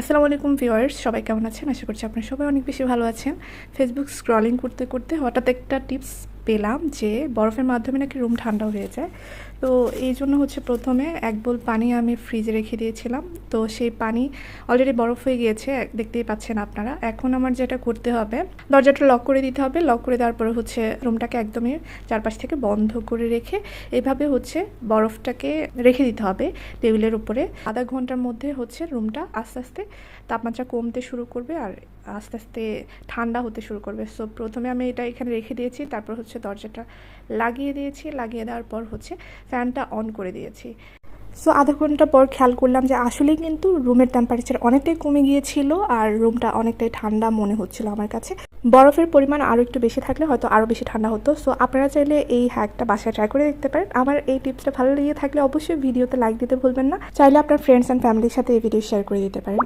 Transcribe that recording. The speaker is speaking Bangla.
আসসালামু আলাইকুম ভিউয়ার্স, সবাই কেমন আছেন? আশা করছি আপনারা সবাই অনেক বেশি ভালো আছেন। ফেসবুক স্ক্রলিং করতে করতে হঠাৎ একটা টিপস পেলাম যে বরফের মাধ্যমে নাকি রুম ঠান্ডা হয়ে যায়। তো এই জন্য প্রথমে 1 বোল পানি আমি ফ্রিজে রেখে দিয়েছিলাম। তো সেই পানি অলরেডি বরফ হয়ে গিয়েছে, দেখতেই পাচ্ছেন আপনারা। এখন আমার যেটা করতে হবে, দরজাটা লক করে দিতে হবে। লক করে দেওয়ার পরে রুমটাকে একদমই চারপাশ থেকে বন্ধ করে রেখে এভাবে বরফটাকে রেখে দিতে হবে টেবিলের উপরে। আধা ঘন্টার মধ্যে রুমটা আস্তে আস্তে তাপমাত্রা কমতে শুরু করবে আর আস্তে আস্তে ঠান্ডা হতে শুরু করবে। সো প্রথমে আমি এটা এখানে রেখে দিয়েছি, তারপর দরজাটা লাগিয়ে দিয়েছি। লাগিয়ে দেওয়ার পর ফ্যানটা অন করে দিয়েছি। সো আধা ঘন্টা পর খেয়াল করলাম যে আসলেই কিন্তু রুমের টেম্পারেচার অনেকটাই কমে গিয়েছিল আর রুমটা অনেকটাই ঠান্ডা মনে হচ্ছিল আমার কাছে। বরফের পরিমাণ আরও একটু বেশি থাকলে হয়তো আরও বেশি ঠান্ডা হতো। সো আপনারা চাইলে এই হ্যাকটা বাসায় ট্রাই করে দেখতে পারেন। আমার এই টিপসটা ভালো লেগে থাকলে অবশ্যই ভিডিওতে লাইক দিতে ভুলবেন না। চাইলে আপনার ফ্রেন্ডস অ্যান্ড ফ্যামিলির সাথে এই ভিডিও শেয়ার করে দিতে পারেন।